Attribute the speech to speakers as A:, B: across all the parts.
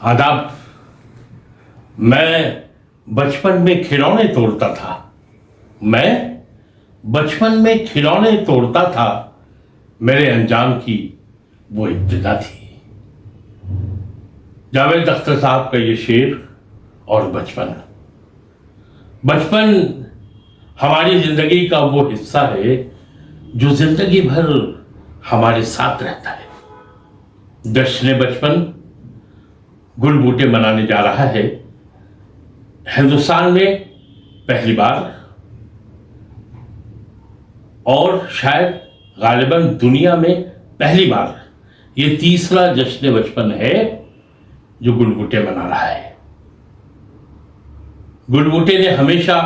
A: आदाब। मैं बचपन में खिलौने तोड़ता था। मेरे अंजाम की वो इब्तिदा थी। जावेद अख्तर साहब का ये शेर और बचपन हमारी जिंदगी का वो हिस्सा है जो जिंदगी भर हमारे साथ रहता है। जश्न बचपन गुल बूटे मनाने जा रहा है। हिंदुस्तान में पहली बार और शायद गालिबन दुनिया में पहली बार ये तीसरा जश्न बचपन है जो गुल बूटे मना रहा है। गुल बूटे ने हमेशा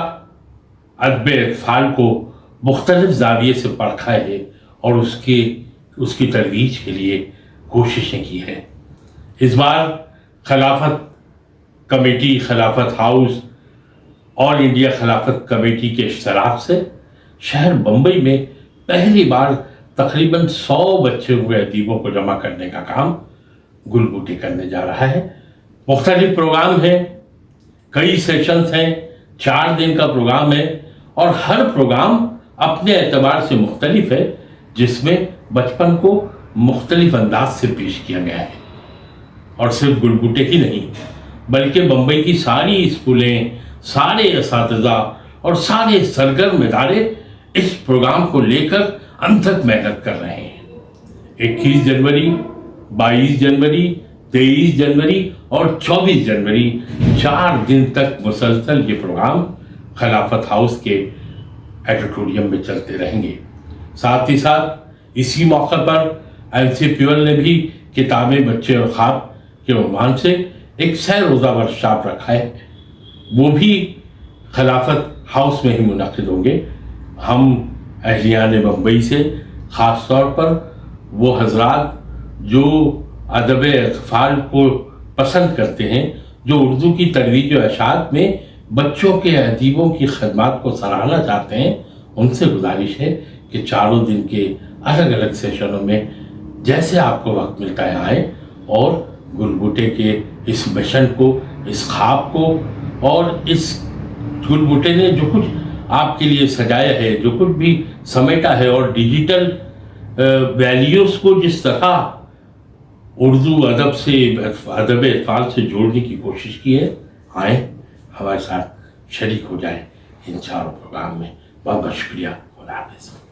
A: अदब अतफाल को मुख्तलिफ जाविये से परखा है और उसकी तरवीज के लिए कोशिशें की है। इस बार खिलाफत कमेटी, खिलाफत हाउस, ऑल इंडिया खिलाफत कमेटी के इश्तराक से शहर बम्बई में पहली बार तकरीबन 100 बच्चों के अदीबों को जमा करने का काम गुल बूटे करने जा रहा है। मुख्तलिफ प्रोग्राम हैं, कई सेशंस हैं, 4 दिन का प्रोग्राम है और हर प्रोग्राम अपने एतबार से मुख्तलिफ है, जिसमें बचपन को मुख्तलिफ अंदाज से पेश किया गया है। और सिर्फ गुल बूटे ही नहीं बल्कि बम्बई की सारी स्कूलें, सारे असातिज़ा और सारे सरगर्म इदारे इस प्रोग्राम को लेकर अनथक मेहनत कर रहे हैं। 21 जनवरी, 22 जनवरी, 23 जनवरी और 24 जनवरी 4 दिन तक मुसलसल ये प्रोग्राम खिलाफत हाउस के ऑडिटोरियम में चलते रहेंगे। साथ ही साथ इसी मौके पर एनसीपीएल ने भी किताबें, बच्चे और ख्वाब के उन्वान से एक सह रोज़ा वर्कशॉप रखा है। वो भी खिलाफत हाउस में ही मुनक़िद होंगे। हम अहलियान बम्बई से ख़ास तौर पर वो हजरात जो अदब अतफाल को पसंद करते हैं, जो उर्दू की तरवीज व अशात में बच्चों के अदीबों की खदमात को सराहना चाहते हैं, उनसे गुजारिश है कि 4 दिन के अलग अलग सेशनों में जैसे आपको वक्त मिलता है आए और गुल बूटे के इस मिशन को, इस ख्वाब को और इस गुल बूटे ने जो कुछ आपके लिए सजाया है, जो कुछ भी समेटा है और डिजिटल वैल्यूज़ को जिस तरह उर्दू अदब से, अदब अतफाल से जोड़ने की कोशिश की है, आए हमारे साथ शरीक हो जाएं इन 4 प्रोग्राम में। बहुत बहुत शुक्रिया। खुदा हाफ़िज़।